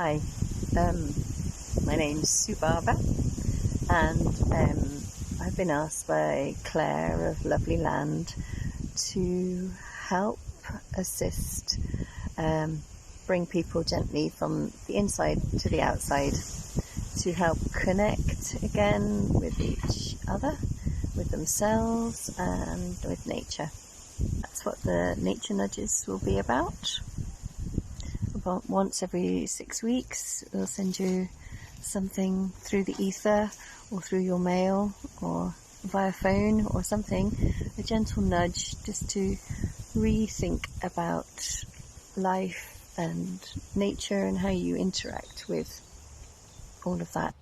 Hi, my name's Sue Barber, and I've been asked by Claire of Lovelyland to help assist bring people gently from the inside to the outside, to help connect again with each other, with themselves and with nature. That's what the nature nudges will be about. About once every 6 weeks we'll send you something through the ether or through your mail or via phone or something, a gentle nudge just to rethink about life and nature and how you interact with all of that.